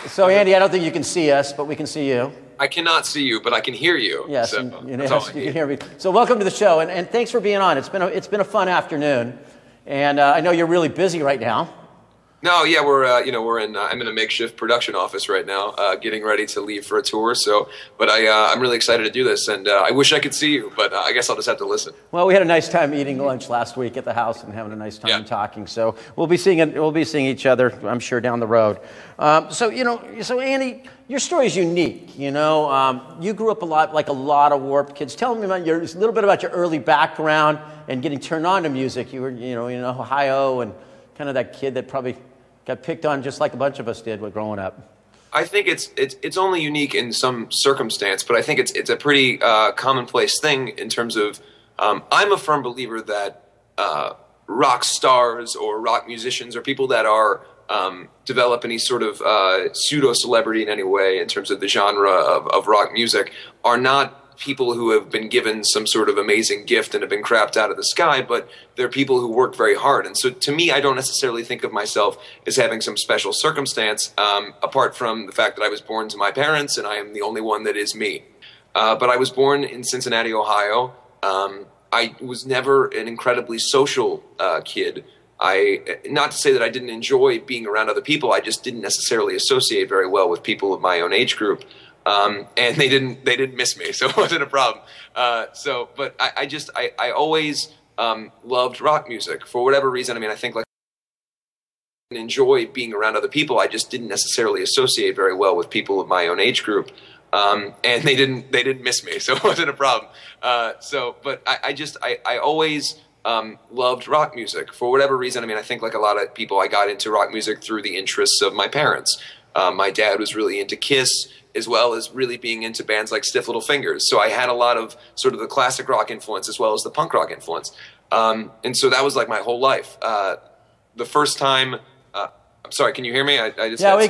So, Andy, I don't think you can see us, but we can see you. I cannot see you, but I can hear you. Yes, so you can hear me. So welcome to the show, and thanks for being on. It's been a fun afternoon, and I know you're really busy right now. No, yeah, I'm in a makeshift production office right now, getting ready to leave for a tour. So, but I'm really excited to do this, and I wish I could see you, but I guess I'll just have to listen. Well, we had a nice time eating lunch last week at the house and having a nice time talking. So we'll be seeing each other, I'm sure, down the road. So Andy, your story is unique. You grew up a lot of Warped kids. Tell me about a little bit about your early background and getting turned on to music. You were, in Ohio, and kind of that kid that probably got picked on just like a bunch of us did when growing up. I think it's only unique in some circumstance, but I think it's a pretty commonplace thing in terms of I'm a firm believer that rock stars or rock musicians or people that are develop any sort of pseudo celebrity in any way in terms of the genre of rock music are not people who have been given some sort of amazing gift and have been crapped out of the sky, but they're people who work very hard. And so to me, I don't necessarily think of myself as having some special circumstance, apart from the fact that I was born to my parents and I am the only one that is me. But I was born in Cincinnati, Ohio. I was never an incredibly social kid. Not to say that I didn't enjoy being around other people, I just didn't necessarily associate very well with people of my own age group. And they didn't miss me, so it wasn't a problem. But I always loved rock music for whatever reason. I mean, I think I enjoy being around other people. I just didn't necessarily associate very well with people of my own age group. And they didn't miss me, so it wasn't a problem. But I always loved rock music for whatever reason. I mean, I think like a lot of people, I got into rock music through the interests of my parents. My dad was really into Kiss, as well as really being into bands like Stiff Little Fingers. So I had a lot of sort of the classic rock influence as well as the punk rock influence. And so that was like my whole life. The first time, I'm sorry, can you hear me?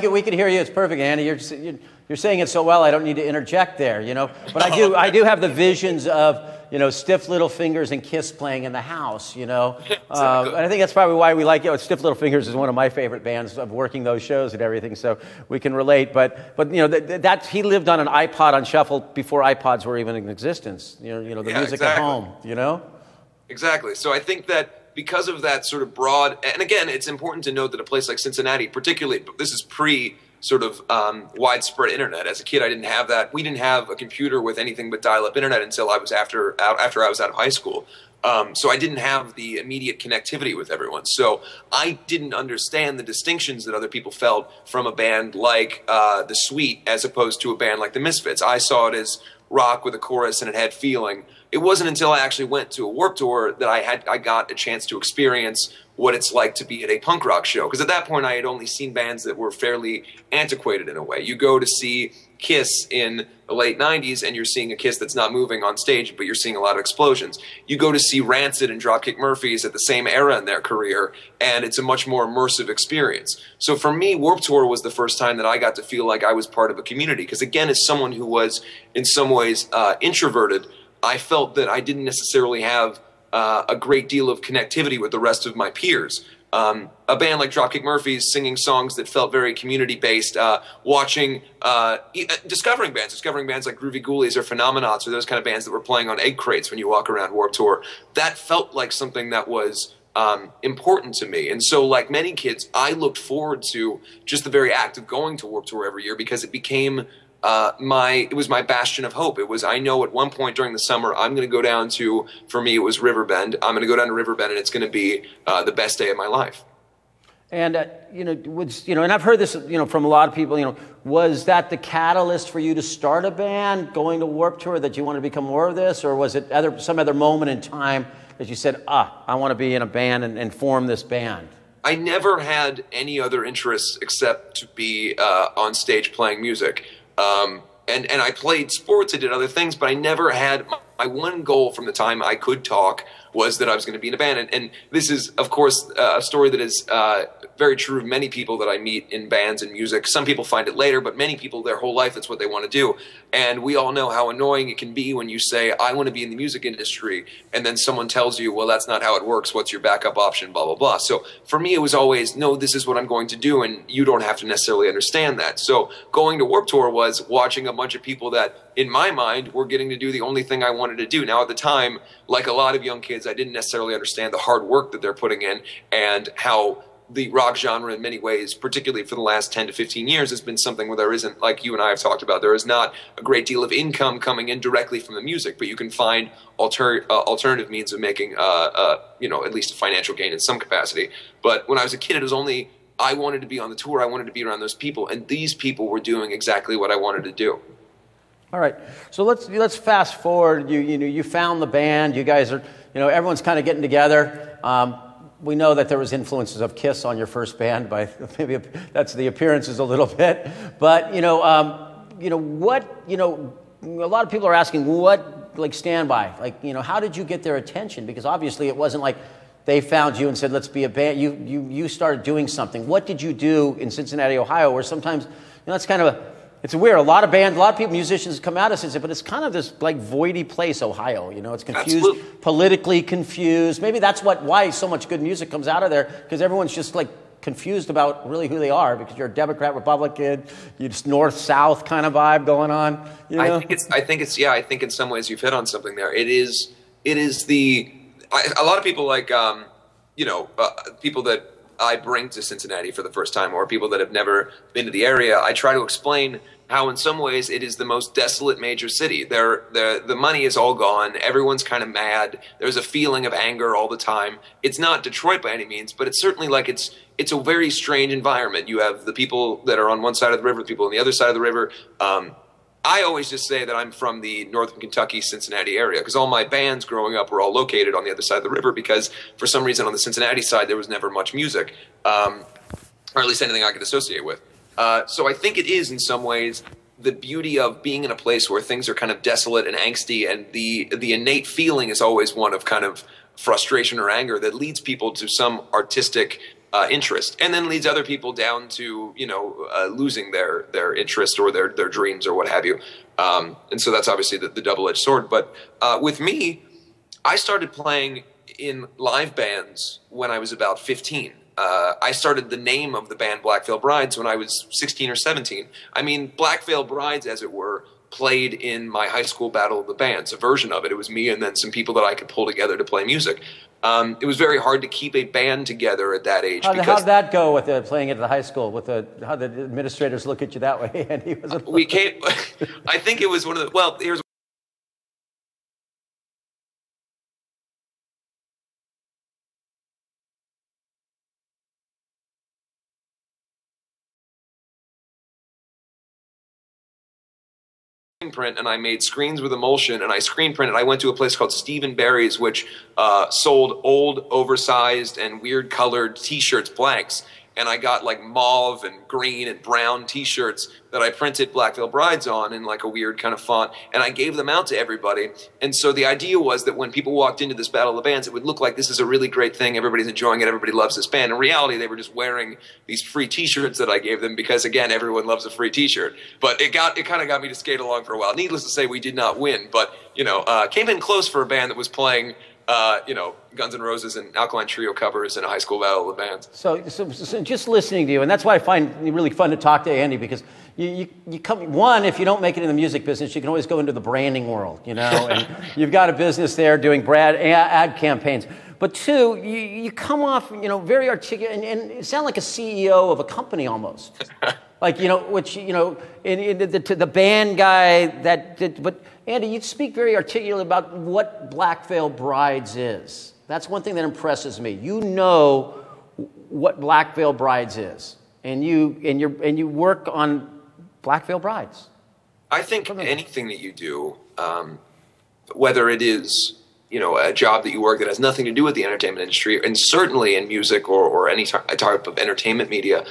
We can hear you. It's perfect, Andy. You're saying it so well, I don't need to interject there, But I do have the visions of, Stiff Little Fingers and Kiss playing in the house, Exactly. And I think that's probably why we like, Stiff Little Fingers is one of my favorite bands of working those shows and everything, so we can relate. But that he lived on an iPod on shuffle before iPods were even in existence. The music exactly. At home, Exactly. So I think that because of that sort of broad, and again, it's important to note that a place like Cincinnati, particularly, this is pre sort of widespread internet. As a kid, I didn't have that. We didn't have a computer with anything but dial-up internet until I was after I was out of high school. So I didn't have the immediate connectivity with everyone. So I didn't understand the distinctions that other people felt from a band like The Sweet as opposed to a band like The Misfits. I saw it as rock with a chorus and it had feeling. It wasn't until I actually went to a Warped Tour that I got a chance to experience what it's like to be at a punk rock show. Because at that point, I had only seen bands that were fairly antiquated in a way. You go to see Kiss in the late 90s, and you're seeing a Kiss that's not moving on stage, but you're seeing a lot of explosions. You go to see Rancid and Dropkick Murphys at the same era in their career, and it's a much more immersive experience. So for me, Warped Tour was the first time that I got to feel like I was part of a community. Because again, as someone who was in some ways introverted, I felt that I didn't necessarily have a great deal of connectivity with the rest of my peers. A band like Dropkick Murphys singing songs that felt very community-based, discovering bands like Groovy Ghoulies or Phenomenauts or those kind of bands that were playing on egg crates when you walk around Warped Tour. That felt like something that was important to me. And so like many kids, I looked forward to just the very act of going to Warped Tour every year because it became it was my bastion of hope. It was, I know at one point during the summer, I'm going to go down to, for me, it was Riverbend. I'm going to go down to Riverbend and it's going to be the best day of my life. And, and I've heard this, from a lot of people, was that the catalyst for you to start a band, going to Warped Tour, that you wanted to become more of this? Or was it some other moment in time that you said, I want to be in a band and form this band? I never had any other interests except to be on stage playing music. And I played sports, I did other things, but I never had my one goal from the time I could talk was that I was going to be in a band. And this is, of course, a story that is very true of many people that I meet in bands and music. Some people find it later, but many people, their whole life, that's what they want to do. And we all know how annoying it can be when you say, I want to be in the music industry, and then someone tells you, well, that's not how it works. What's your backup option, blah, blah, blah. So for me, it was always, no, this is what I'm going to do, and you don't have to necessarily understand that. So going to Warped Tour was watching a bunch of people that, in my mind, were getting to do the only thing I wanted to do. Now, at the time, like a lot of young kids, I didn't necessarily understand the hard work that they're putting in and how the rock genre in many ways, particularly for the last 10 to 15 years, has been something where there isn't, like you and I have talked about, there is not a great deal of income coming in directly from the music, but you can find alternative means of making, at least a financial gain in some capacity. But when I was a kid, it was only, I wanted to be on the tour, I wanted to be around those people, and these people were doing exactly what I wanted to do. All right, so let's fast forward. You found the band. You guys are, everyone's kind of getting together. We know that there was influences of Kiss on your first band, by maybe that's the appearances a little bit. But a lot of people are asking what, like, Standby, like, how did you get their attention? Because obviously it wasn't like they found you and said, let's be a band. You started doing something. What did you do in Cincinnati, Ohio, where sometimes, it's kind of it's weird. A lot of bands, a lot of people, musicians come out of Cincinnati, but it's kind of this like voidy place, Ohio. It's confused, Absolutely. Politically confused. Maybe that's why so much good music comes out of there, because everyone's just like confused about really who they are, because you're a Democrat, Republican, you just north-south kind of vibe going on. I think in some ways you've hit on something there. It is a lot of people like, people that I bring to Cincinnati for the first time, or people that have never been to the area, I try to explain how in some ways it is the most desolate major city. The money is all gone. Everyone's kind of mad. There's a feeling of anger all the time. It's not Detroit by any means, but it's certainly like it's a very strange environment. You have the people that are on one side of the river, the people on the other side of the river. I always just say that I'm from the Northern Kentucky, Cincinnati area, because all my bands growing up were all located on the other side of the river, because for some reason on the Cincinnati side there was never much music, or at least anything I could associate with. So I think it is in some ways the beauty of being in a place where things are kind of desolate and angsty, and the innate feeling is always one of kind of frustration or anger that leads people to some artistic interest, and then leads other people down to losing their interest or their dreams or what have you. And so that's obviously the double-edged sword. But with me, I started playing in live bands when I was about 15. I started the name of the band Black Veil Brides when I was 16 or 17. I mean, Black Veil Brides, as it were, played in my high school Battle of the Bands, a version of it. It was me and then some people that I could pull together to play music. It was very hard to keep a band together at that age. How'd that go with playing at the high school? How did the administrators look at you that way? And he was we came. I think it was one of the. Well, here's. Print, and I made screens with emulsion, and I screen printed. I went to a place called Stephen Barry's, which sold old, oversized, and weird colored T-shirts, blanks. And I got like mauve and green and brown T-shirts that I printed Black Veil Brides on in like a weird kind of font, and I gave them out to everybody. And so the idea was that when people walked into this Battle of the Bands, it would look like this is a really great thing. Everybody's enjoying it. Everybody loves this band. In reality, they were just wearing these free T-shirts that I gave them because, again, everyone loves a free T-shirt. But it kind of got me to skate along for a while. Needless to say, we did not win, but came in close for a band that was playing Guns N' Roses and Alkaline Trio covers in a high school Battle of the Bands. So just listening to you, and that's why I find it really fun to talk to Andy, because you come, one, if you don't make it in the music business, you can always go into the branding world, and you've got a business there doing ad campaigns. But two, you come off, very articulate, and you sound like a CEO of a company almost. Like, the band guy but Andy, you speak very articulate about what Black Veil Brides is. That's one thing that impresses me. You know what Black Veil Brides is, and you work on Black Veil Brides. I think anything that you do, whether it is a job that you work that has nothing to do with the entertainment industry, and certainly in music or any type of entertainment media,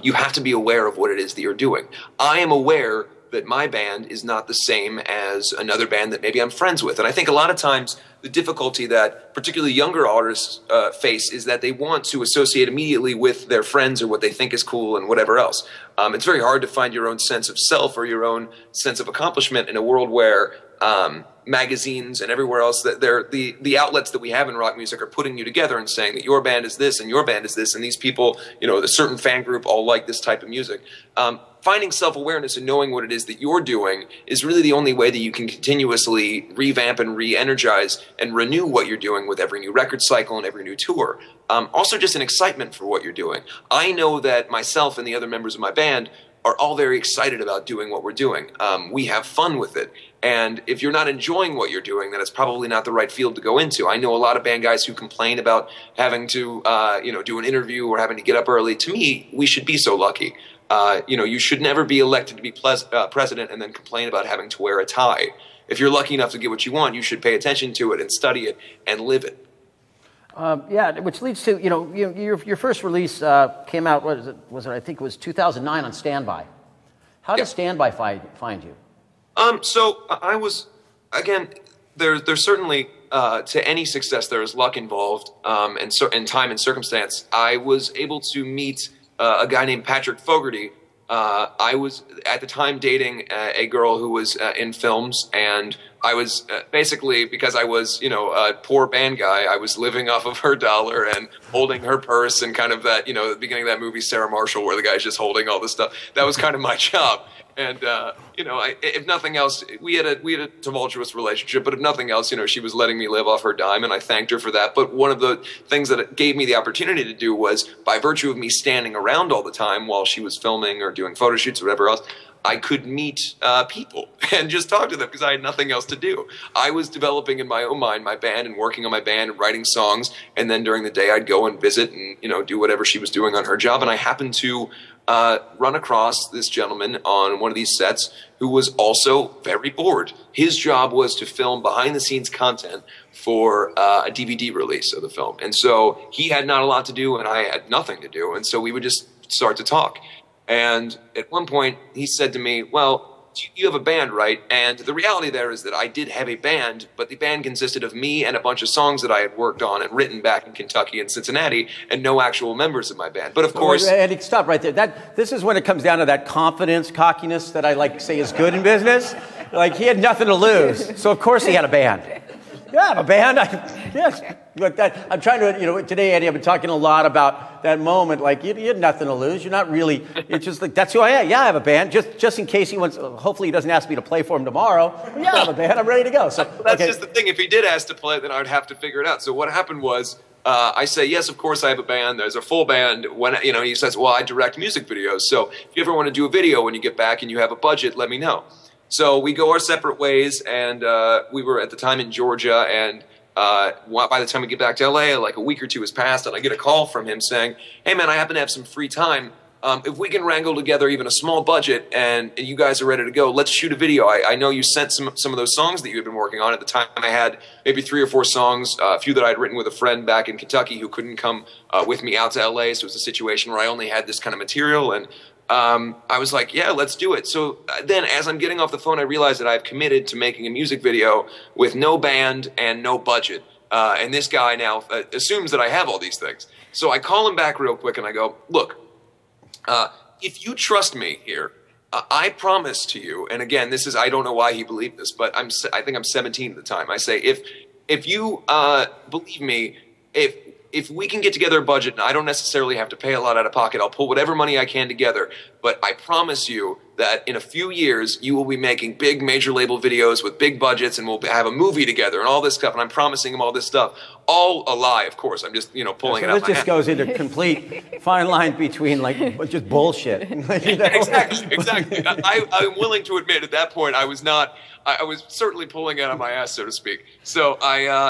you have to be aware of what it is that you're doing. I am aware that my band is not the same as another band that maybe I'm friends with. And I think a lot of times the difficulty that particularly younger artists face is that they want to associate immediately with their friends or what they think is cool and whatever else. It's very hard to find your own sense of self or your own sense of accomplishment in a world where magazines and everywhere else, that the outlets that we have in rock music are putting you together and saying that your band is this and your band is this, and these people, the certain fan group all like this type of music. Finding self-awareness and knowing what it is that you're doing is really the only way that you can continuously revamp and re-energize and renew what you're doing with every new record cycle and every new tour. Also just an excitement for what you're doing. I know that myself and the other members of my band are all very excited about doing what we're doing. We have fun with it. And if you're not enjoying what you're doing, then it's probably not the right field to go into. I know a lot of band guys who complain about having to, do an interview or having to get up early. To me, we should be so lucky. You should never be elected to be president and then complain about having to wear a tie. If you're lucky enough to get what you want, you should pay attention to it and study it and live it. Which leads to, your first release came out, I think it was 2009 on Standby. How did Standby find you? So I was, again, there's certainly, to any success, there is luck involved, and time and circumstance. I was able to meet a guy named Patrick Fogarty. I was at the time dating a girl who was in films, and I was basically, because I was, a poor band guy, I was living off of her dollar and holding her purse and kind of that, the beginning of that movie, Sarah Marshall, where the guy's just holding all this stuff. That was kind of my job. And, if nothing else, we had a tumultuous relationship, but if nothing else, she was letting me live off her dime, and I thanked her for that. But one of the things that it gave me the opportunity to do was, by virtue of me standing around all the time while she was filming or doing photo shoots or whatever else, I could meet people and just talk to them because I had nothing else to do. I was developing in my own mind my band and working on my band and writing songs, and then during the day I'd go and visit and do whatever she was doing on her job. And I happened to run across this gentleman on one of these sets who was also very bored. His job was to film behind-the-scenes content for a DVD release of the film, and so he had not a lot to do and I had nothing to do, and so we would just start to talk. And at one point, he said to me, well, you have a band, right? And the reality there is that I did have a band, but the band consisted of me and a bunch of songs that I had worked on and written back in Kentucky and Cincinnati, and no actual members of my band. But of course... Eddie, stop right there. This is when it comes down to that confidence, cockiness that I like to say is good in business. Like, he had nothing to lose, so of course he had a band. Yeah, I have a band. Yes. Look, I'm trying to, today, Eddie, I've been talking a lot about that moment. Like, you had nothing to lose. You're not really, it's just like, that's who I am. Yeah, I have a band. Just in case he wants, hopefully he doesn't ask me to play for him tomorrow. But yeah, I have a band. I'm ready to go. So that's just the thing. If he did ask to play, then I would have to figure it out. So what happened was, I say, yes, of course I have a band. There's a full band. When, he says, well, I direct music videos. So if you ever want to do a video when you get back and you have a budget, let me know. So we go our separate ways, and we were at the time in Georgia, and by the time we get back to LA, like a week or two has passed, and I get a call from him saying, hey man, I happen to have some free time. If we can wrangle together even a small budget and you guys are ready to go, let's shoot a video. I know you sent some of those songs that you had been working on. At the time, I had maybe 3 or 4 songs, a few that I had written with a friend back in Kentucky who couldn't come with me out to LA, so it was a situation where I only had this kind of material, and I was like, yeah, let's do it. So then as I'm getting off the phone, I realized that I've committed to making a music video with no band and no budget. And this guy now assumes that I have all these things. So I call him back real quick and I go, look, if you trust me here, I promise to you, and again, I don't know why he believed this, but I think I'm 17 at the time. I say, if you believe me, if we can get together a budget and I don't necessarily have to pay a lot out of pocket, I'll pull whatever money I can together. But I promise you that in a few years, you will be making big major label videos with big budgets, and we'll have a movie together and all this stuff. And I'm promising him all this stuff. All a lie, of course. I'm just, pulling it out. This just goes into complete fine line between just bullshit. Exactly. I'm willing to admit at that point I was certainly pulling it out of my ass, so to speak. So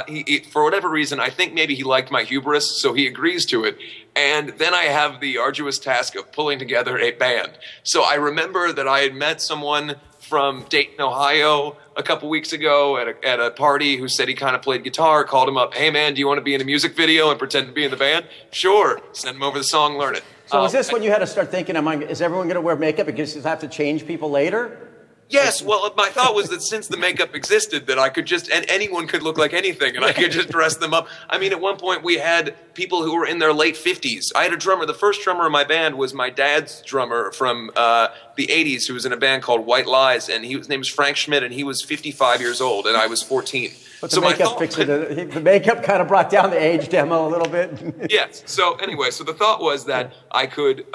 he, for whatever reason, I think maybe he liked my hubris, so he agrees to it. And then I have the arduous task of pulling together a band. So I remember that I had met someone from Dayton, Ohio a couple weeks ago at a party who said he kind of played guitar, called him up, hey man, do you want to be in a music video and pretend to be in the band? Sure. Send him over the song, learn it. So is this when you had to start thinking, is everyone going to wear makeup because you have to change people later? Yes, well, my thought was that since the makeup existed, that I could just, and anyone could look like anything, and I could just dress them up. I mean, at one point we had people who were in their late 50s. I had a drummer. The first drummer in my band was my dad's drummer from the 80s, who was in a band called White Lies, and his name was Frank Schmidt, and he was 55 years old, and I was 14. But the makeup kind of brought down the age demo a little bit. Yes. So anyway, so the thought was that I could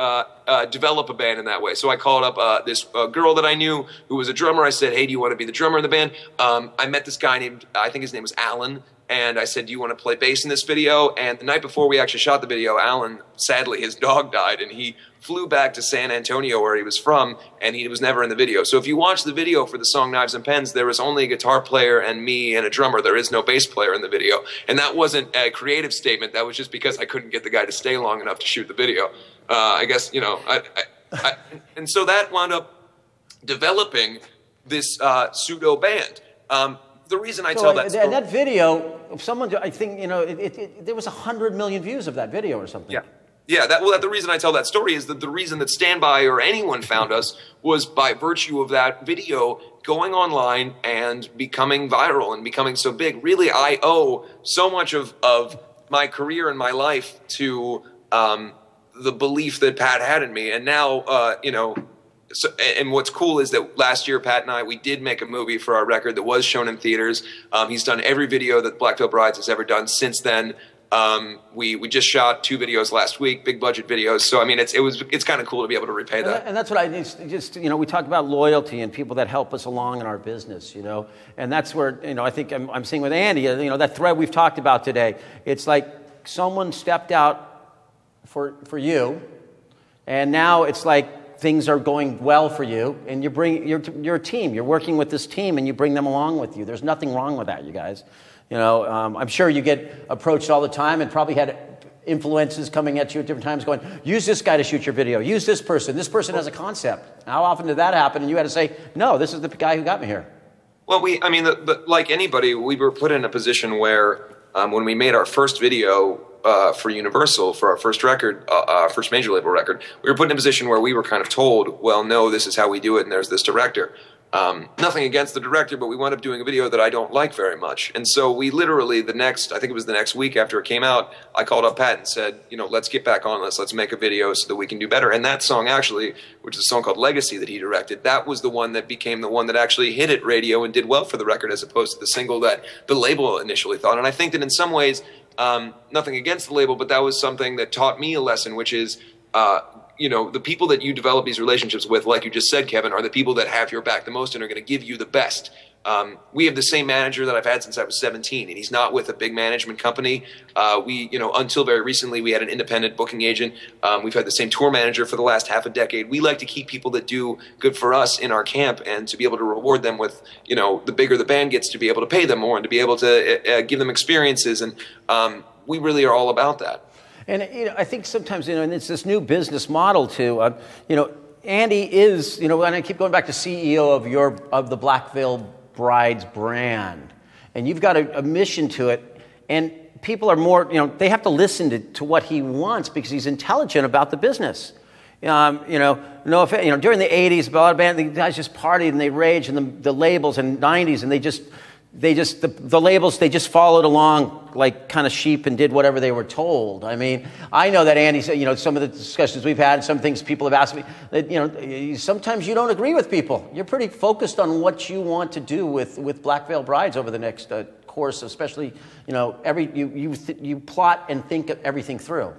develop a band in that way. So I called up this girl that I knew who was a drummer. I said, hey, do you want to be the drummer in the band? I met this guy named, I think his name was Alan. And I said, do you want to play bass in this video? And the night before we actually shot the video, Alan, sadly, his dog died. And he flew back to San Antonio, where he was from, and he was never in the video. So if you watch the video for the song Knives and Pens, there was only a guitar player and me and a drummer. There is no bass player in the video. And that wasn't a creative statement. That was just because I couldn't get the guy to stay long enough to shoot the video. I guess, you know, and so that wound up developing this pseudo band. The reason I tell that story... And that video, someone, I think, you know, there was 100 million views of that video or something. Yeah. Yeah, the reason I tell that story is that the reason that Standby or anyone found us was by virtue of that video going online and becoming viral and becoming so big. Really, I owe so much of my career and my life to the belief that Pat had in me. And now, you know... So, and what's cool is that last year, Pat and I, we did make a movie for our record that was shown in theaters. He's done every video that Black Veil Brides has ever done since then. We just shot 2 videos last week, big budget videos. So I mean, it's kind of cool to be able to repay that. And that's what I just you know, we talked about loyalty and people that help us along in our business, you know, and that's where, you know, I think I'm seeing with Andy, you know, that thread we've talked about today. It's like someone stepped out for you, and now it's like things are going well for you, and you're a team. You're working with this team, and you bring them along with you. There's nothing wrong with that, you guys. You know, I'm sure you get approached all the time, and probably had influences coming at you at different times going, use this guy to shoot your video. Use this person. This person has a concept. How often did that happen? And you had to say, no, this is the guy who got me here. Well, I mean, like anybody, we were put in a position where when we made our first video for Universal, for our first record, our first major label record, we were put in a position where we were kind of told, well, no, this is how we do it, and there's this director. Nothing against the director, but we wound up doing a video that I don't like very much. And so we literally, I think it was the next week after it came out, I called up Pat and said, you know, let's get back on this. Let's make a video so that we can do better. And that song actually, which is a song called Legacy that he directed, that was the one that became the one that actually hit at radio and did well for the record, as opposed to the single that the label initially thought. And I think that in some ways, nothing against the label, but that was something that taught me a lesson, which is, you know, the people that you develop these relationships with, like you just said, Kevin, are the people that have your back the most and are going to give you the best. We have the same manager that I've had since I was 17, and he's not with a big management company. You know, until very recently, we had an independent booking agent. We've had the same tour manager for the last half a decade. We like to keep people that do good for us in our camp, and to be able to reward them with, you know, the bigger the band gets, to be able to pay them more and to be able to give them experiences. And we really are all about that. And you know, I think sometimes, you know, and it's this new business model too. You know, Andy is, you know, and I keep going back to CEO of the Black Veil Brides brand, and you've got a mission to it, and people are more, you know, they have to listen to what he wants because he's intelligent about the business. You know, no offense, you know, during the 80s, a lot of bands, the guys just partied and they raged, and the labels in the 90s, and the labels, they just followed along like kind of sheep and did whatever they were told. I mean, I know that Andy said, you know, some of the discussions we've had, some things people have asked me, that, you know, sometimes you don't agree with people. You're pretty focused on what you want to do with Black Veil Brides over the next course, especially, you know, you plot and think everything through.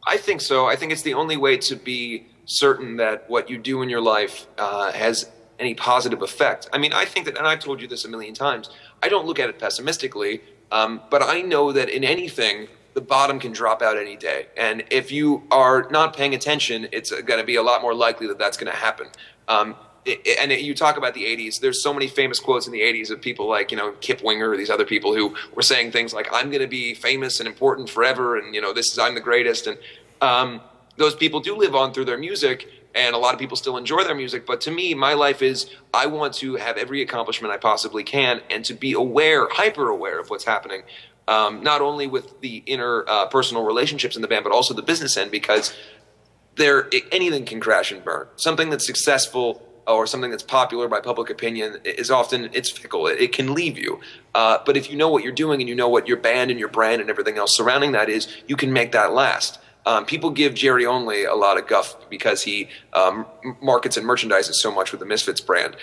I think so. I think it's the only way to be certain that what you do in your life has any positive effect. I mean, I think that, and I've told you this a million times, I don't look at it pessimistically, but I know that in anything, the bottom can drop out any day. And if you are not paying attention, it's going to be a lot more likely that that's going to happen. And you talk about the 80s, there's so many famous quotes in the 80s of people like, you know, Kip Winger or these other people who were saying things like, I'm going to be famous and important forever, and, you know, I'm the greatest. And those people do live on through their music, and a lot of people still enjoy their music. But to me, my life is, I want to have every accomplishment I possibly can, and to be aware, hyper aware of what's happening, not only with the inner personal relationships in the band, but also the business end, because anything can crash and burn. Something that's successful or something that's popular by public opinion is often, it's fickle. It can leave you. But if you know what you're doing and you know what your band and your brand and everything else surrounding that is, you can make that last. People give Jerry Only a lot of guff because he markets and merchandises so much with the Misfits brand.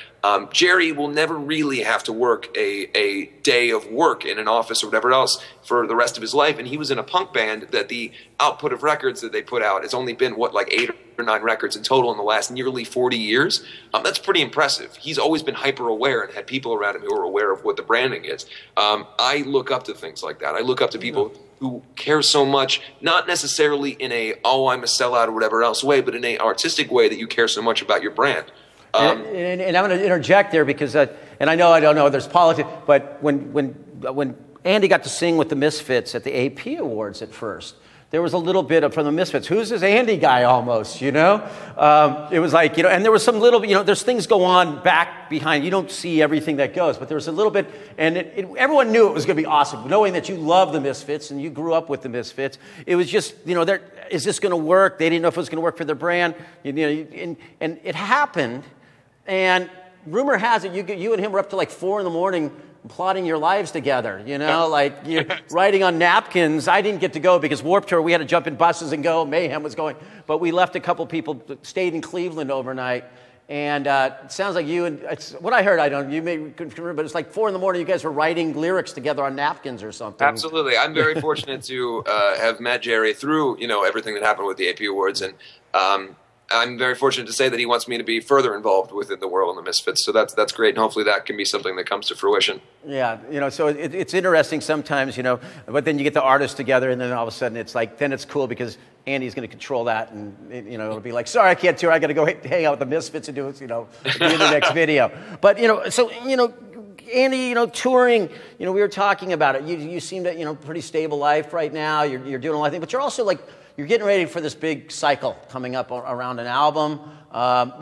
Jerry will never really have to work a day of work in an office or whatever else for the rest of his life. And he was in a punk band that the output of records that they put out has only been, like 8 or 9 records in total in the last nearly 40 years. That's pretty impressive. He's always been hyper aware and had people around him who are aware of what the branding is. I look up to things like that. I look up to people who care so much, not necessarily in a, oh, I'm a sellout or whatever else way, but in an artistic way that you care so much about your brand. And I'm going to interject there because, and I don't know, there's politics, but when Andy got to sing with the Misfits at the AP Awards at first, there was a little bit from the Misfits. Who's this Andy guy almost, you know? It was like, and there was some little, there's things go on back behind. You don't see everything that goes, but there was a little bit, and everyone knew it was going to be awesome. Knowing that you love the Misfits and you grew up with the Misfits, it was just, is this going to work? They didn't know if it was going to work for their brand. And it happened, and rumor has it you and him were up to like 4 a.m. plotting your lives together, like you're writing on napkins. I didn't get to go because Warped Tour, we had to jump in buses and go. Mayhem was going. But we left a couple people, stayed in Cleveland overnight. And it sounds like you and, it's what I heard, you may confirm, but it's like 4 a.m. you guys were writing lyrics together on napkins or something. Absolutely. I'm very fortunate to have met Jerry through, everything that happened with the AP Awards. And I'm very fortunate to say that he wants me to be further involved within the world and the Misfits. So that's great. And hopefully that can be something that comes to fruition. Yeah. So it's interesting sometimes, but then you get the artists together and then all of a sudden it's like, then it's cool because Andy's going to control that. And, it'll be like, sorry, I can't tour. I got to go hang out with the Misfits and do it, be in the next video. But, Andy, touring, we were talking about it. You seem to, pretty stable life right now. You're doing a lot of things, but you're also like, you're getting ready for this big cycle coming up around an album.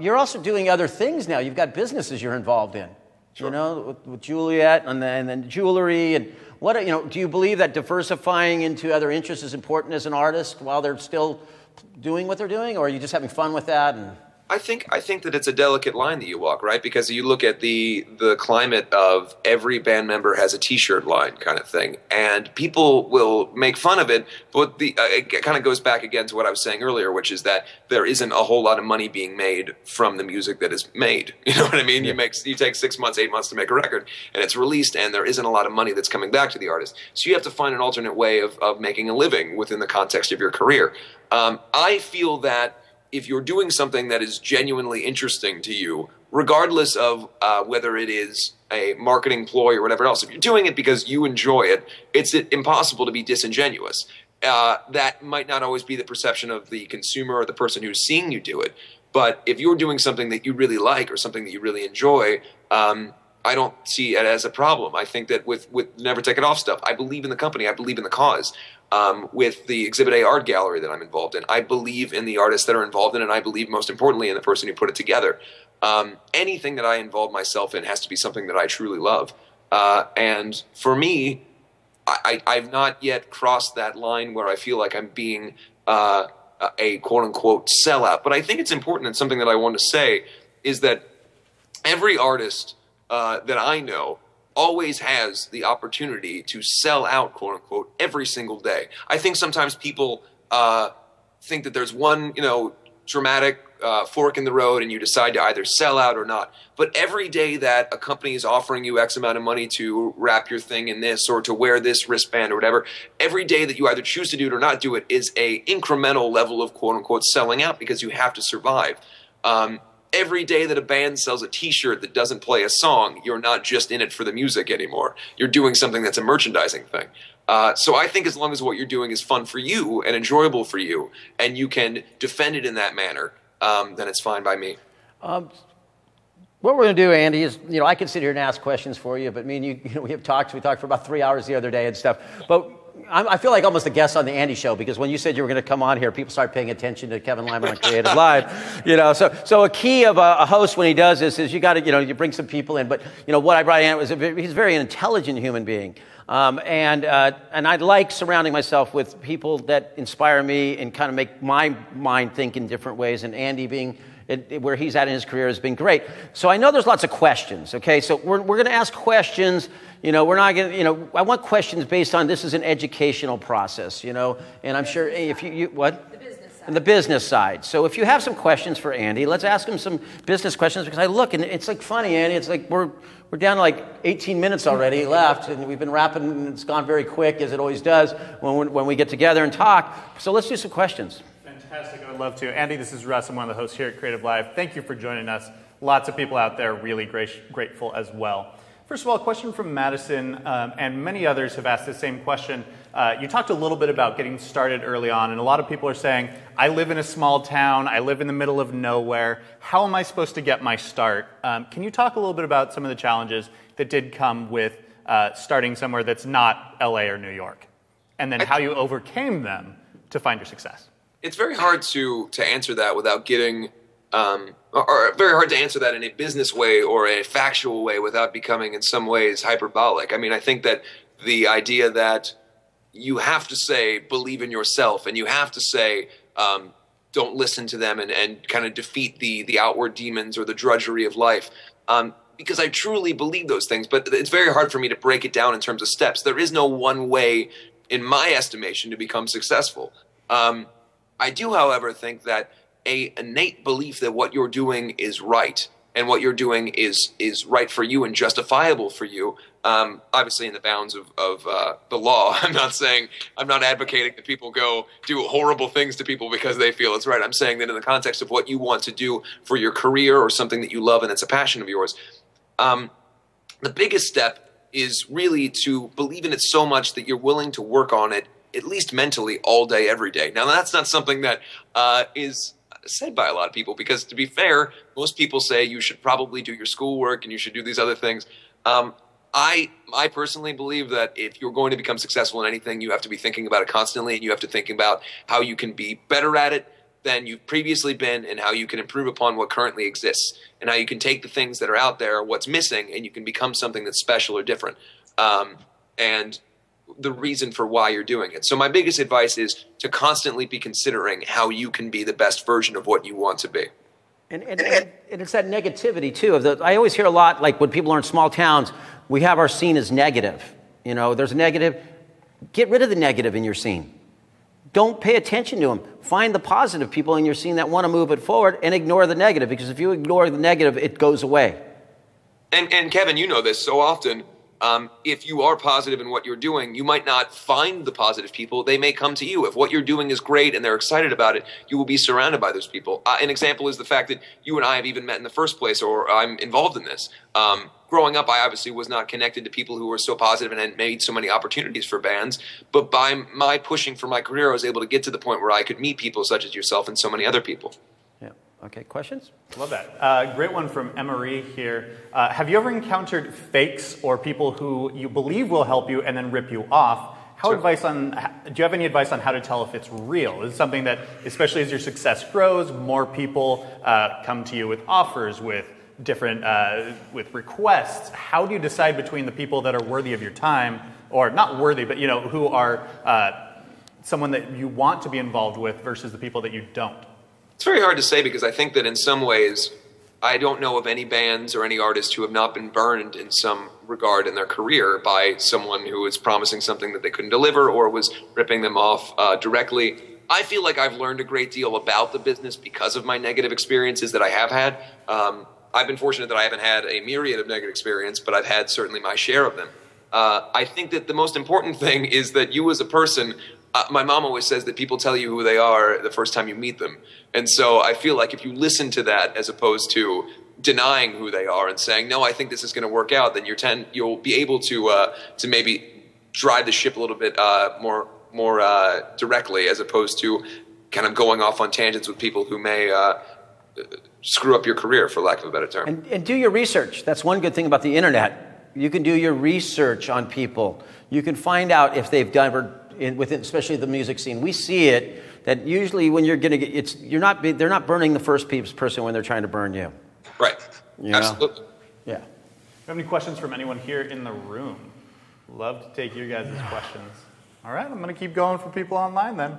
You're also doing other things now. You've got businesses you're involved in, sure. With Juliet and then jewelry. And what, do you believe that diversifying into other interests is important as an artist while they're still doing what they're doing? Or are you just having fun with that? And I think that it's a delicate line that you walk, right? Because you look at the climate of every band member has a T-shirt line kind of thing, and people will make fun of it. But it kind of goes back again to what I was saying earlier, which is that there isn't a whole lot of money being made from the music that is made. You know what I mean? Yeah. You take 6 months, 8 months to make a record, and it's released, and there isn't a lot of money that's coming back to the artist. So you have to find an alternate way of making a living within the context of your career. I feel that if you're doing something that is genuinely interesting to you, regardless of whether it is a marketing ploy or whatever else, if you're doing it because you enjoy it, it's impossible to be disingenuous. That might not always be the perception of the consumer or the person who's seeing you do it. But if you're doing something that you really like or something that you really enjoy, I don't see it as a problem. I think that with Never Take It Off stuff, I believe in the company. I believe in the cause. With the Exhibit A art gallery that I'm involved in, I believe in the artists that are involved in it, and I believe most importantly in the person who put it together. Anything that I involve myself in has to be something that I truly love. And for me, I've not yet crossed that line where I feel like I'm being a quote-unquote sellout. But I think it's important, and something that I want to say is that every artist that I know always has the opportunity to sell out, quote unquote, every single day. I think sometimes people think that there's one, dramatic fork in the road and you decide to either sell out or not. But every day that a company is offering you X amount of money to wrap your thing in this or to wear this wristband or whatever, every day that you either choose to do it or not do it is a incremental level of, quote unquote, selling out because you have to survive. Every day that a band sells a T-shirt that doesn't play a song, you're not just in it for the music anymore. You're doing something that's a merchandising thing. So I think as long as what you're doing is fun for you and enjoyable for you, and you can defend it in that manner, then it's fine by me. What we're going to do, Andy, is, I can sit here and ask questions for you, but me and you, we talked for about 3 hours the other day and stuff. But I feel like almost a guest on the Andy Show, because when you said you were going to come on here, people start paying attention to Kevin Lyman on Creative Live. So a key of a host when he does this is you got to, you bring some people in. But what I brought in was he's a very intelligent human being, and I like surrounding myself with people that inspire me and kind of make my mind think in different ways. And Andy being where he's at in his career has been great. So I know there's lots of questions. Okay, so we're going to ask questions. We're not going to, I want questions based on this is an educational process, and I'm sure if you what? The business side. And the business side. So if you have some questions for Andy, let's ask him some business questions, because I look and it's like funny, Andy, it's like we're down to like 18 minutes already left, and we've been wrapping, and it's gone very quick, as it always does when we get together and talk. So let's do some questions. Fantastic, I would love to. Andy, this is Russ. I'm one of the hosts here at Creative Live. Thank you for joining us. Lots of people out there really grateful as well. First of all, a question from Madison, and many others have asked the same question. You talked a little bit about getting started early on, and a lot of people are saying, I live in a small town, I live in the middle of nowhere, how am I supposed to get my start? Can you talk a little bit about some of the challenges that did come with starting somewhere that's not LA or New York, and then how you overcame them to find your success? It's very hard to answer that without getting, or very hard to answer that in a business way or a factual way without becoming in some ways hyperbolic. I mean, I think that the idea that you have to say, believe in yourself, and you have to say, don't listen to them and kind of defeat the outward demons or the drudgery of life. Because I truly believe those things, but it's very hard for me to break it down in terms of steps. There is no one way, in my estimation, to become successful. I do, however, think that a innate belief that what you're doing is right and what you're doing is right for you and justifiable for you, obviously in the bounds of the law. I'm not advocating that people go do horrible things to people because they feel it's right. I'm saying that in the context of what you want to do for your career or something that you love and it's a passion of yours, the biggest step is really to believe in it so much that you're willing to work on it, at least mentally, all day, every day. Now, that's not something that is said by a lot of people, because to be fair, most people say you should probably do your schoolwork and you should do these other things. I personally believe that if you're going to become successful in anything, you have to be thinking about it constantly, and you have to think about how you can be better at it than you've previously been, and how you can improve upon what currently exists, and how you can take the things that are out there, what's missing, and you can become something that's special or different. And the reason for why you're doing it. So my biggest advice is to constantly be considering how you can be the best version of what you want to be. And it's that negativity, too. I always hear a lot, like when people are in small towns, we have our scene as negative. There's a negative. Get rid of the negative in your scene. Don't pay attention to them. Find the positive people in your scene that want to move it forward, and ignore the negative, because if you ignore the negative, it goes away. And Kevin, you know this so often. If you are positive in what you're doing, you might not find the positive people. They may come to you. If what you're doing is great and they're excited about it, you will be surrounded by those people. An example is the fact that you and I have even met in the first place, or I'm involved in this. Growing up, I obviously was not connected to people who were so positive and had made so many opportunities for bands. But by my pushing for my career, I was able to get to the point where I could meet people such as yourself and so many other people. Okay, questions? Love that. Great one from Emery here. Have you ever encountered fakes or people who you believe will help you and then rip you off? Do you have any advice on how to tell if it's real? Is it something that, especially as your success grows, more people come to you with offers, with different with requests? How do you decide between the people that are worthy of your time, or not worthy, but who are someone that you want to be involved with versus the people that you don't? It's very hard to say, because I think that in some ways, I don't know of any bands or any artists who have not been burned in some regard in their career by someone who was promising something that they couldn't deliver or was ripping them off directly. I feel like I've learned a great deal about the business because of my negative experiences that I have had. I've been fortunate that I haven't had a myriad of negative experience, but I've had certainly my share of them. I think that the most important thing is that you as a person, my mom always says that people tell you who they are the first time you meet them. And so I feel like if you listen to that as opposed to denying who they are and saying, no, I think this is going to work out, then you'll be able to maybe drive the ship a little bit more directly, as opposed to kind of going off on tangents with people who may screw up your career, for lack of a better term. And do your research. That's one good thing about the internet. You can do your research on people. You can find out if they've ever within, especially the music scene, we see it that usually when you're going to get, they're not burning the first person when they're trying to burn you. Right. You know? Absolutely. Yeah. Do you have any questions from anyone here in the room? Love to take your guys' questions. All right, I'm going to keep going for people online then.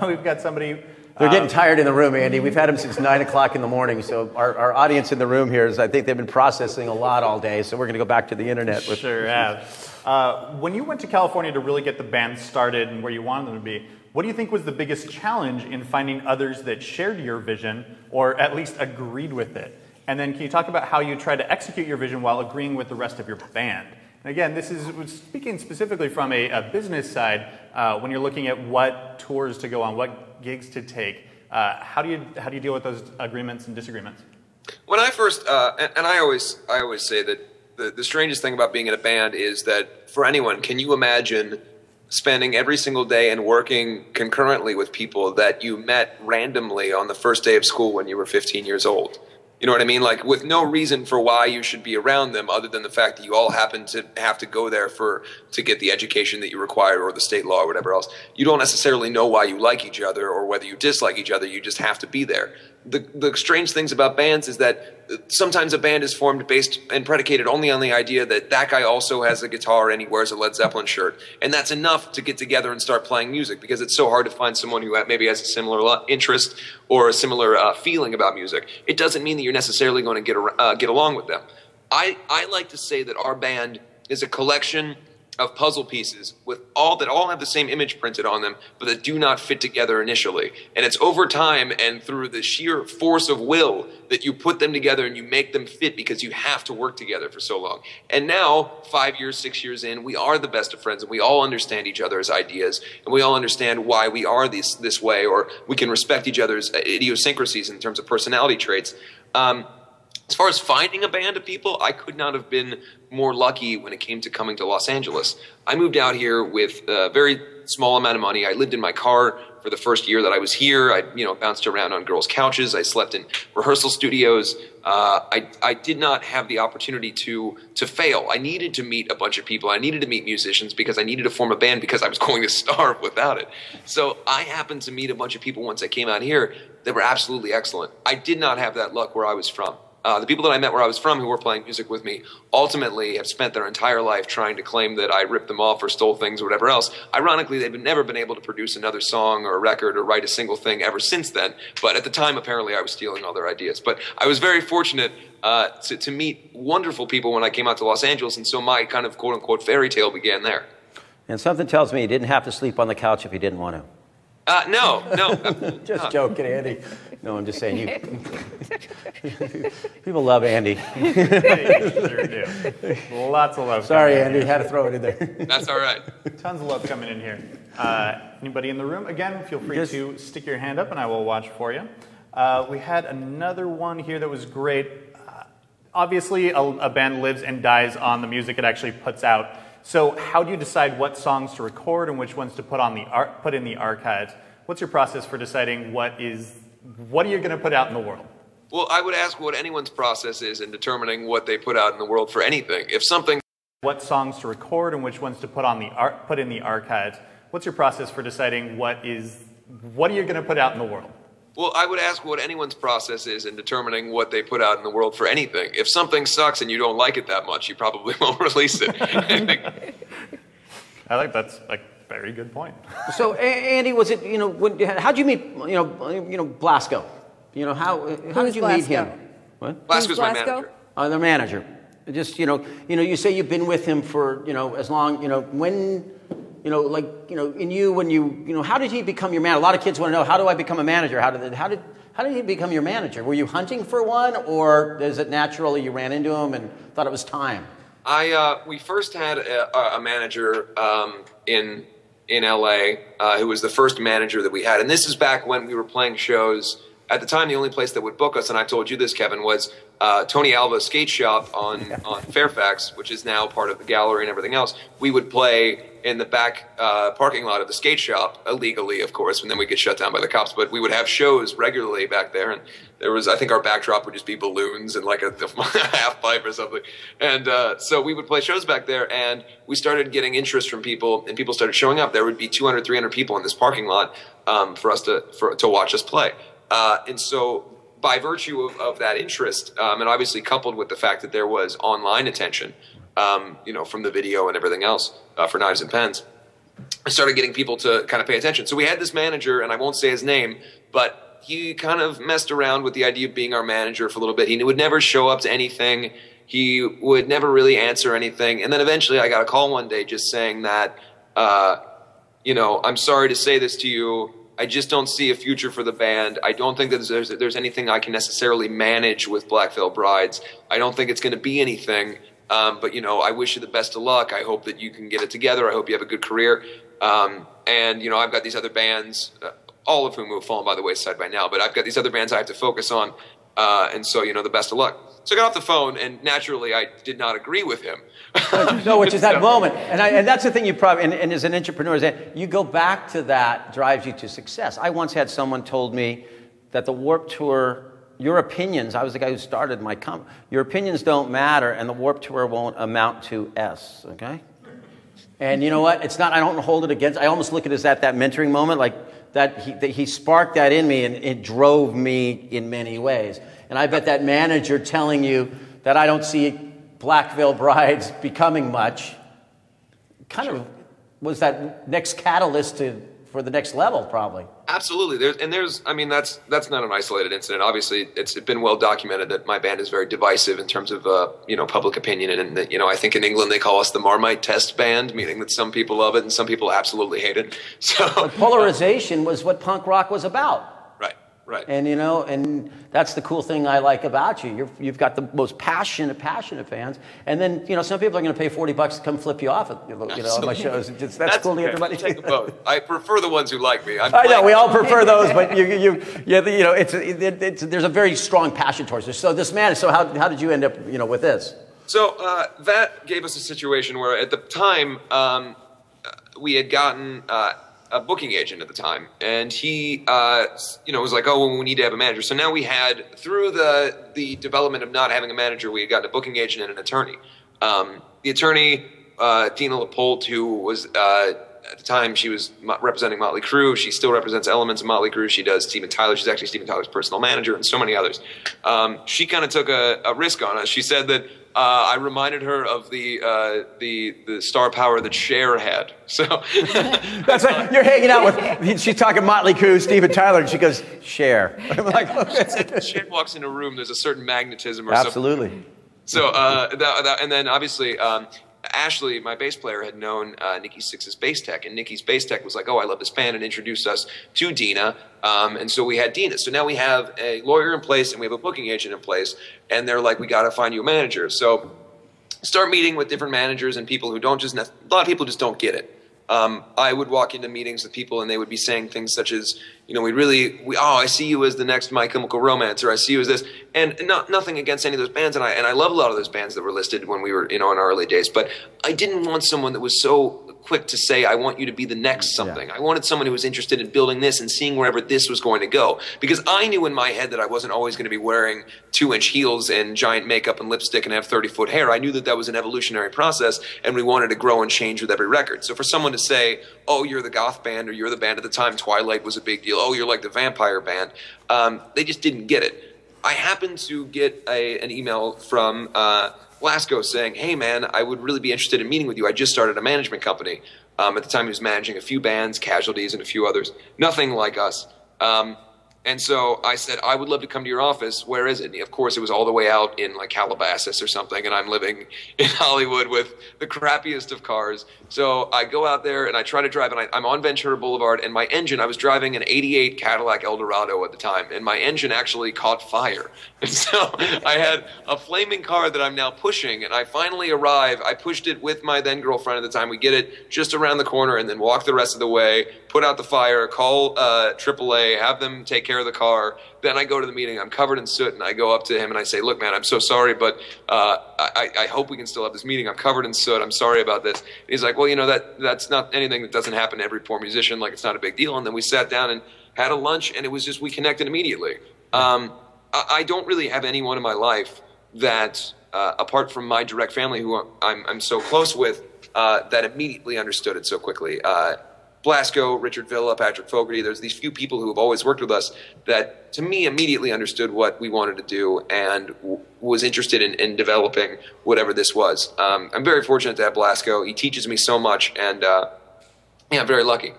We've got somebody. They're getting tired in the room, Andy. We've had them since 9 o'clock in the morning, so our audience in the room here I think they've been processing a lot all day, so we're going to go back to the internet. Sure have. When you went to California to really get the band started and where you wanted them to be, what do you think was the biggest challenge in finding others that shared your vision or at least agreed with it? And then can you talk about how you tried to execute your vision while agreeing with the rest of your band? And again, this is speaking specifically from a business side. When you're looking at what tours to go on, what gigs to take, how do you deal with those agreements and disagreements? When I first, and I always say that the strangest thing about being in a band is that for anyone, can you imagine spending every single day and working concurrently with people that you met randomly on the first day of school when you were 15 years old? You know what I mean? Like, with no reason for why you should be around them other than the fact that you all happen to have to go there to get the education that you require or the state law or whatever else. You don't necessarily know why you like each other or whether you dislike each other. You just have to be there. The strange things about bands is that sometimes a band is formed based and predicated only on the idea that that guy also has a guitar and he wears a Led Zeppelin shirt. And that's enough to get together and start playing music because it's so hard to find someone who maybe has a similar interest or a similar feeling about music. It doesn't mean that you're necessarily going to get along with them. I like to say that our band is a collection of puzzle pieces that all have the same image printed on them, but that do not fit together initially. And it's over time and through the sheer force of will that you put them together and you make them fit because you have to work together for so long. And now, 5 years, 6 years in, we are the best of friends and we all understand each other's ideas and we all understand why we are this way, or we can respect each other's idiosyncrasies in terms of personality traits. As far as finding a band of people, I could not have been more lucky when it came to coming to Los Angeles. I moved out here with a very small amount of money. I lived in my car for the first year that I was here. I bounced around on girls' couches. I slept in rehearsal studios. I did not have the opportunity to fail. I needed to meet a bunch of people. I needed to meet musicians because I needed to form a band because I was going to starve without it. So I happened to meet a bunch of people once I came out here that were absolutely excellent. I did not have that luck where I was from. The people that I met where I was from who were playing music with me ultimately have spent their entire life trying to claim that I ripped them off or stole things or whatever else. Ironically, they've never been able to produce another song or a record or write a single thing ever since then. But at the time, apparently, I was stealing all their ideas. But I was very fortunate to meet wonderful people when I came out to Los Angeles, and so my kind of quote-unquote fairy tale began there. And something tells me you didn't have to sleep on the couch if you didn't want to. No. Just joking, Andy. No, I'm just saying you. People love Andy. They sure do. Lots of love. Sorry, Andy. Had to throw it in there. That's all right. Tons of love coming in here. Anybody in the room? Again, feel free to stick your hand up and I will watch for you. We had another one here that was great. Obviously, a band lives and dies on the music it actually puts out. So how do you decide what songs to record and which ones to put in the archives? What's your process for deciding what are you going to put out in the world? Well, I would ask what anyone's process is in determining what they put out in the world for anything. If something... What songs to record and which ones to put in the archives? What's your process for deciding what are you going to put out in the world? Well, I would ask what anyone's process is in determining what they put out in the world for anything. If something sucks and you don't like it that much, you probably won't release it. I think that's a very good point. So, Andy, was it how'd you meet Blasco? How did you meet him? What? Blasco's my manager. The manager. Just you say you've been with him for as long when. How did he become your manager? A lot of kids want to know, how do I become a manager? How did he become your manager? Were you hunting for one, or is it naturally you ran into him and thought it was time? We first had a manager in L.A. Who was the first manager that we had, and this is back when we were playing shows. At the time, the only place that would book us, and I told you this, Kevin, was Tony Alva's skate shop on Fairfax, which is now part of the gallery and everything else. We would play in the back parking lot of the skate shop, illegally, of course, and then we get shut down by the cops. But we would have shows regularly back there, and there was, I think our backdrop would just be balloons and like a half pipe or something. And so we would play shows back there, and we started getting interest from people, and people started showing up. There would be 200, 300 people in this parking lot for us to watch us play. And so by virtue of that interest, and obviously coupled with the fact that there was online attention, you know, from the video and everything else for Knives and Pens, I started getting people to kind of pay attention. So we had this manager, and I won't say his name, but he kind of messed around with the idea of being our manager for a little bit. He would never show up to anything. He would never really answer anything. And then eventually I got a call one day just saying that, you know, I'm sorry to say this to you, I just don't see a future for the band. I don't think that there's anything I can necessarily manage with Black Veil Brides. I don't think it's going to be anything. But, you know, I wish you the best of luck. I hope that you can get it together. I hope you have a good career. And, you know, I've got these other bands, all of whom have fallen by the wayside by now, but I've got these other bands I have to focus on. And so, you know, the best of luck. So I got off the phone, and naturally I did not agree with him. No, which is that moment. And that's the thing you probably, and as an entrepreneur, is that you go back to that drives you to success. I once had someone told me that the Warped Tour, your opinions, I was the guy who started my company, your opinions don't matter, and the Warped Tour won't amount to S, okay? And you know what? It's not, I don't hold it against, I almost look at it as that mentoring moment, like that he sparked that in me, and it drove me in many ways. And I bet that manager telling you that I don't see Black Veil Brides becoming much kind of was that next catalyst for the next level, probably. Absolutely. I mean, that's not an isolated incident. Obviously, it's been well documented that my band is very divisive in terms of, you know, public opinion. And that, you know, I think in England they call us the Marmite test band, meaning that some people love it and some people absolutely hate it. So but polarization was what punk rock was about. Right. And, you know, and that's the cool thing I like about you. You've got the most passionate fans. And then, you know, some people are going to pay $40 to come flip you off at, you know, on my shows. That's cool to get everybody. Take both. I prefer the ones who like me. I know, we all prefer those, but you know, there's a very strong passion towards this. So this man, so how did you end up, you know, with this? So that gave us a situation where at the time we had gotten a booking agent at the time, and he, you know, was like, "Oh, well, we need to have a manager." So now we had, through the development of not having a manager, we had gotten a booking agent and an attorney. The attorney, Dina Lapolte, who was at the time she was representing Motley Crue. She still represents elements of Motley Crue. She does Steven Tyler. She's actually Steven Tyler's personal manager, and so many others. She kind of took a risk on us. She said that I reminded her of the star power that Cher had. So that's like you're hanging out with. She's talking Motley Crue, Steven Tyler, and she goes Cher. I'm like, okay. Cher walks in a room. There's a certain magnetism, or absolutely. Something. So and then obviously. Ashley, my bass player, had known Nikki Sixx's bass tech, and Nikki's bass tech was like, "Oh, I love this band," and introduced us to Dina, and so we had Dina. So now we have a lawyer in place, and we have a booking agent in place, and they're like, "We got to find you a manager." So start meeting with different managers and people who don't just, a lot of people just don't get it. I would walk into meetings with people, and they would be saying things such as, you know, oh, I see you as the next My Chemical Romance, or I see you as this, and nothing against any of those bands, and I love a lot of those bands that were listed when we were, you know, in our early days, but I didn't want someone that was so quick to say, I want you to be the next something. Yeah. I wanted someone who was interested in building this and seeing wherever this was going to go, because I knew in my head that I wasn't always going to be wearing 2-inch heels and giant makeup and lipstick and have 30-foot hair. I knew that that was an evolutionary process, and we wanted to grow and change with every record. So for someone to say, oh, you're the goth band, or you're the band at the time, Twilight was a big deal, oh, you're like the vampire band, they just didn't get it. I happened to get an email from Lasko saying, hey man, I would really be interested in meeting with you. I just started a management company. At the time he was managing a few bands, Casualties and a few others. Nothing like us. And so I said, I would love to come to your office. Where is it? And of course, it was all the way out in like Calabasas or something, and I'm living in Hollywood with the crappiest of cars. So I go out there and I try to drive, and I'm on Ventura Boulevard, and my engine, I was driving an 88 Cadillac Eldorado at the time, and my engine actually caught fire. And so I had a flaming car that I'm now pushing, and I finally arrive. I pushed it with my then girlfriend at the time. We get it just around the corner and then walk the rest of the way, put out the fire, call AAA, have them take care care of the car. Then I go to the meeting, I'm covered in soot, and I go up to him and I say, look, man, I'm so sorry, but I hope we can still have this meeting. I'm covered in soot. I'm sorry about this. And he's like, well, that's not anything that doesn't happen to every poor musician. Like, it's not a big deal. And then we sat down and had a lunch, and it was just, we connected immediately. I don't really have anyone in my life that, apart from my direct family, who I'm so close with, that immediately understood it so quickly. Blasco, Richard Villa, Patrick Fogarty, there's these few people who have always worked with us that, to me, immediately understood what we wanted to do and was interested in developing whatever this was. I'm very fortunate to have Blasco. He teaches me so much, and I'm very lucky.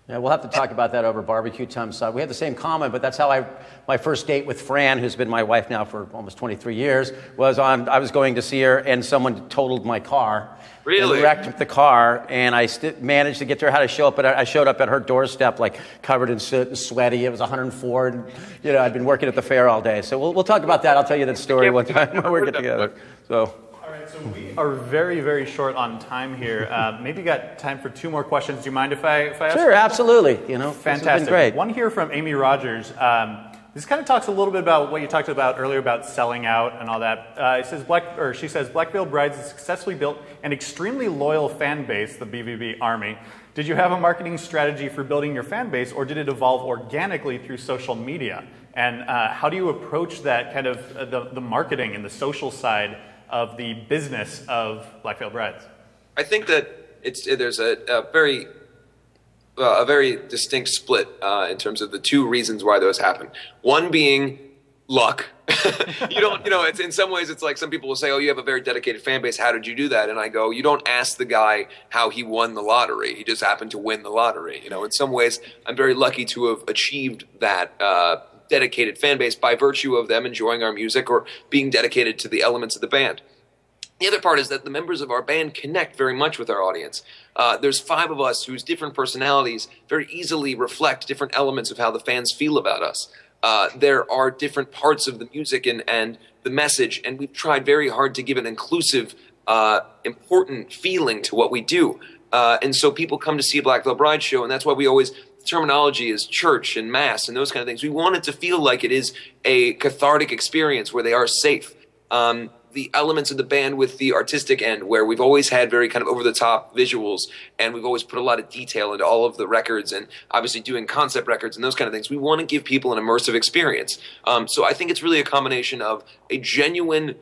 Yeah, we'll have to talk about that over barbecue time. So we have the same comment, but that's how my first date with Fran, who's been my wife now for almost 23 years, I was going to see her, and someone totaled my car. Really? And wrecked the car, and I managed to get to her. How to show up, but I showed up at her doorstep, like covered in soot and sweaty. It was 104, and I'd been working at the fair all day. So we'll talk about that. I'll tell you that story one time when we get together. So. All right, so we are very, very short on time here. Maybe you got time for 2 more questions. Do you mind if I ask? Sure, absolutely. Fantastic. This has been great. One here from Amy Rogers. This kind of talks a little bit about what you talked about earlier about selling out and all that. She says, Black Veil Brides has successfully built an extremely loyal fan base, the BVB Army. Did you have a marketing strategy for building your fan base, or did it evolve organically through social media? And how do you approach that kind of the marketing and the social side of the business of Black Veil Brides? I think that there's a very distinct split in terms of the 2 reasons why those happen. One being luck. It's in some ways it's like some people will say, oh, you have a very dedicated fan base. How did you do that? And I go, you don't ask the guy how he won the lottery. He just happened to win the lottery. In some ways, I'm very lucky to have achieved that dedicated fan base by virtue of them enjoying our music or being dedicated to the elements of the band. The other part is that the members of our band connect very much with our audience. There's 5 of us whose different personalities very easily reflect different elements of how the fans feel about us. There are different parts of the music and the message, and we've tried very hard to give an inclusive, important feeling to what we do. And so people come to see a Black Veil Bride show, and that's why we always, terminology is church and mass and those kind of things. We want it to feel like it is a cathartic experience where they are safe. The elements of the band with the artistic end, where we've always had very kind of over-the-top visuals, and we've always put a lot of detail into all of the records, and obviously doing concept records and those kind of things. We want to give people an immersive experience. So I think it's really a combination of a genuine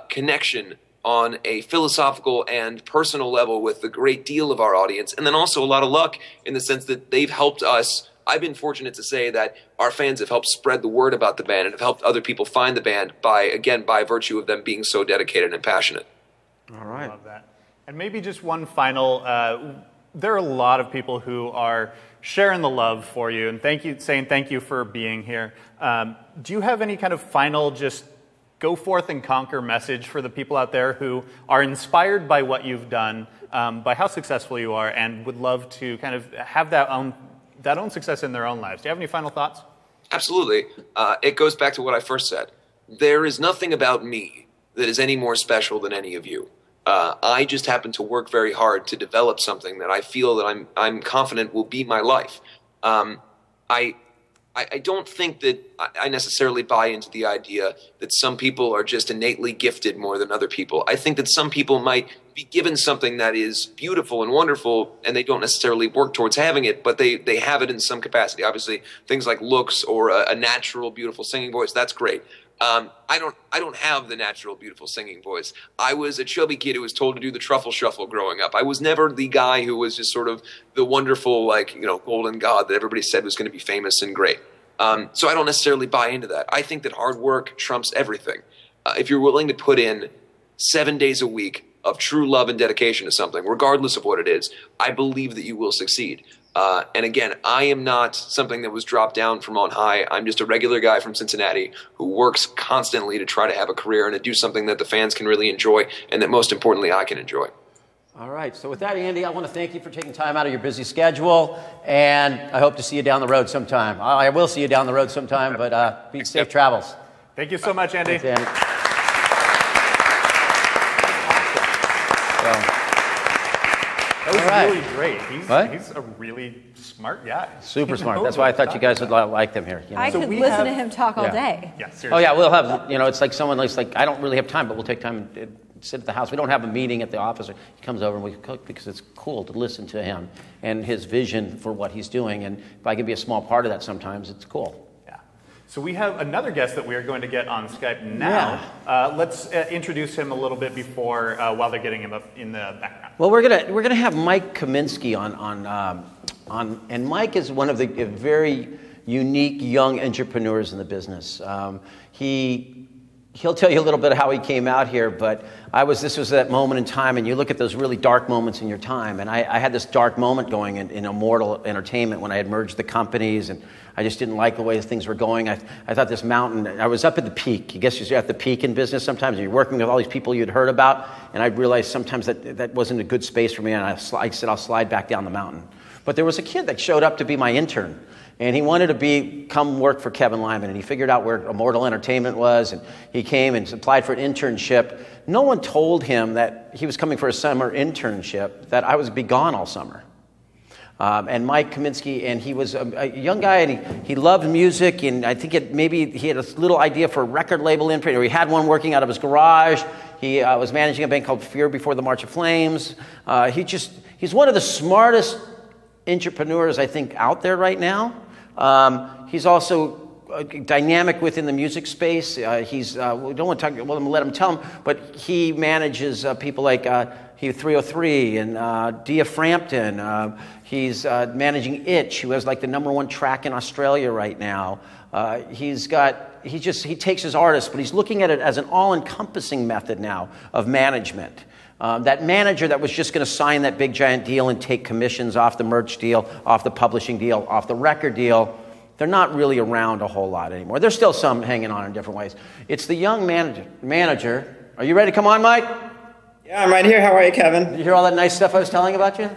connection on a philosophical and personal level with a great deal of our audience, and then also a lot of luck in the sense that they've helped us. I've been fortunate to say that our fans have helped spread the word about the band and have helped other people find the band by virtue of them being so dedicated and passionate. All right. I love that. And maybe just one final, there are a lot of people who are sharing the love for you and saying thank you for being here. Do you have any kind of final just go forth and conquer message for the people out there who are inspired by what you've done, by how successful you are, and would love to kind of have that own success in their own lives? Do you have any final thoughts? Absolutely. It goes back to what I first said. There is nothing about me that is any more special than any of you. I just happen to work very hard to develop something that I feel that I'm confident will be my life. I don't think that I necessarily buy into the idea that some people are just innately gifted more than other people. I think that some people might be given something that is beautiful and wonderful, and they don't necessarily work towards having it, but they have it in some capacity. Obviously, things like looks or a natural, beautiful singing voice, that's great. I don't have the natural, beautiful singing voice. I was a chubby kid who was told to do the truffle shuffle growing up. I was never the guy who was just sort of the wonderful, golden god that everybody said was going to be famous and great. So I don't necessarily buy into that. I think that hard work trumps everything. If you're willing to put in 7 days a week of true love and dedication to something, regardless of what it is, I believe that you will succeed. And again, I am not something that was dropped down from on high. I'm just a regular guy from Cincinnati who works constantly to try to have a career and to do something that the fans can really enjoy and that most importantly I can enjoy. All right. So with that, Andy, I want to thank you for taking time out of your busy schedule, and I hope to see you down the road sometime. I will see you down the road sometime, but be safe travels. Thank you so much, Andy. Thanks, Andy. That was All right. really great. He's a really smart guy. Super smart. That's why I thought you guys would like them here. You know? I could listen to him talk all day. Yeah, seriously. Oh yeah, we'll have, it's like someone like, I don't really have time, but we'll take time and sit at the house. We don't have a meeting at the office. He comes over and we cook because it's cool to listen to him and his vision for what he's doing. And if I can be a small part of that sometimes, it's cool. So we have another guest that we are going to get on Skype now. Yeah. Let's introduce him a little bit before, while they're getting him up in the background. Well, we're gonna have Mike Kaminsky on, and Mike is one of the very unique young entrepreneurs in the business. He'll tell you a little bit of how he came out here, but this was that moment in time, and you look at those really dark moments in your time, and I had this dark moment going in Immortal Entertainment when I had merged the companies, and I just didn't like the way things were going. I thought this mountain, I was up at the peak. I guess you're at the peak in business sometimes, and you're working with all these people you'd heard about, and I realized sometimes that wasn't a good space for me, and I said, I'll slide back down the mountain. But there was a kid that showed up to be my intern, and he wanted to come work for Kevin Lyman, and he figured out where Immortal Entertainment was, and he came and applied for an internship. No one told him that he was coming for a summer internship, that I was be gone all summer. And Mike Kaminsky, and he was a young guy, and he loved music, and I think maybe he had a little idea for a record label imprint, or he had one working out of his garage. He was managing a band called Fear Before the March of Flames. He's one of the smartest entrepreneurs, I think, out there right now. He's also dynamic within the music space. We don't want to talk. Well, I'm gonna let him tell him. But he manages people like 303 and Dia Frampton. He's managing Itch, who has like the #1 track in Australia right now. He takes his artists, but he's looking at it as an all-encompassing method now of management. That manager that was just going to sign that big giant deal and take commissions off the merch deal, off the publishing deal, off the record deal, they're not really around a whole lot anymore. There's still some hanging on in different ways. It's the young manager. Are you ready to come on, Mike? Yeah, I'm right here. How are you, Kevin? Did you hear all that nice stuff I was telling about you?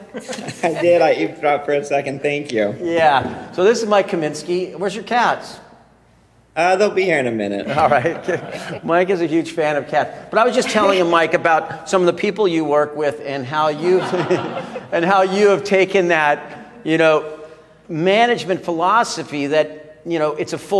I did. I eavesdropped for a second. Thank you. Yeah. So this is Mike Kaminsky. Where's your cats? They'll be here in a minute. All right. Mike is a huge fan of cats. But I was just telling him, Mike, about some of the people you work with and how you have taken that, management philosophy that, it's a full